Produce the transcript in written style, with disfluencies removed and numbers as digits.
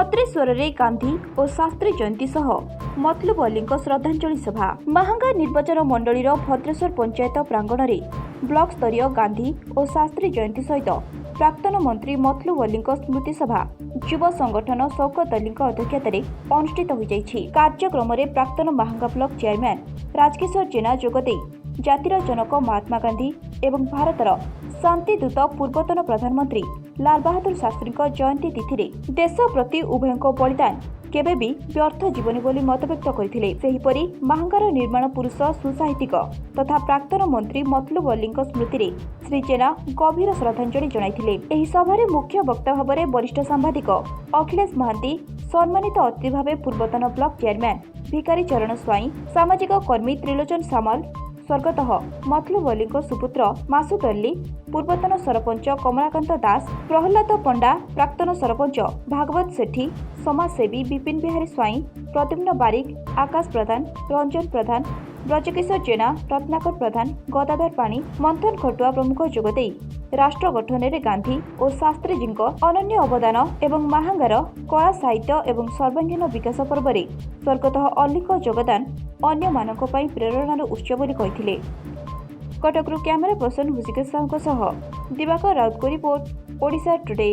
भद्रेश्वर रे गांधी और शास्त्री जयंती सह मतलूब अली श्रद्धांजलि सभा। महांगा निर्वाचन मंडली भद्रेश्वर पंचायत प्रांगण में ब्लॉक स्तरीय गांधी और शास्त्री जयंती सहित प्राक्तन मंत्री मतलूब अली स्मृति सभा युव संगठन शौकत अली अध्यक्षतार अनुष्ठित हो जाइछि। कार्यक्रम में प्राक्तन महांगा ब्लॉक चेयरमैन राजकिशोर जेना जोगदे जातिर जनक महात्मा गांधी एवं भारतर शांतिदूत पूर्वतन प्रधानमंत्री लाल बहादुर शास्त्री जयंती तिथि रे देश प्रति उभय बलिदान केबे भी व्यर्थ जीवनी बोली मतव्यक्त करथिले। सेहिपरि महांगार निर्माण पुरुष सुसाहित्यिक तथा प्राक्तन मंत्री मतलूब अली स्मृति रे श्री जेना गभीर श्रद्धांजलि जणाइथिले। एही सभारे मुख्य वक्ता भाବରେ वरिष्ठ सांबादिक अखिलेश महांती, सम्मानित अतिथि भावे पूर्वतन ब्लॉक चेयरमैन भिकारी चरण स्वाई, सामाजिक कर्मी त्रिलोचन सामल, स्वर्गतः मतलूब अली सुपुत्र मासूद अली, पूर्वतन सरपंच कमलाकांत दास, प्रहलाद पंडा, प्राक्तन सरपंच भागवत सेठी, समाजसेवी विपिन बिहारी स्वाई, प्रद्युम्न बारिक, आकाश प्रधान, रंजन प्रधान, ब्रजकिशोर जेना, रत्नाकर प्रधान, गदाधर पाणी, मंथन खटुआ प्रमुख जोगदे राष्ट्र गठन में गांधी और शास्त्रीजी अनन्य अवदान एवं महांगार कला साहित्य एवं सर्वांगीन विकास पर्व में स्वर्गतः अली योगदान अन्य मानक पई प्रेरणार उत्स बोली कहिथिले। कटकरू कैमरा पर्सन हुसिकेश साहू दिवाकर राउत को रिपोर्ट, ओडिशा टुडे।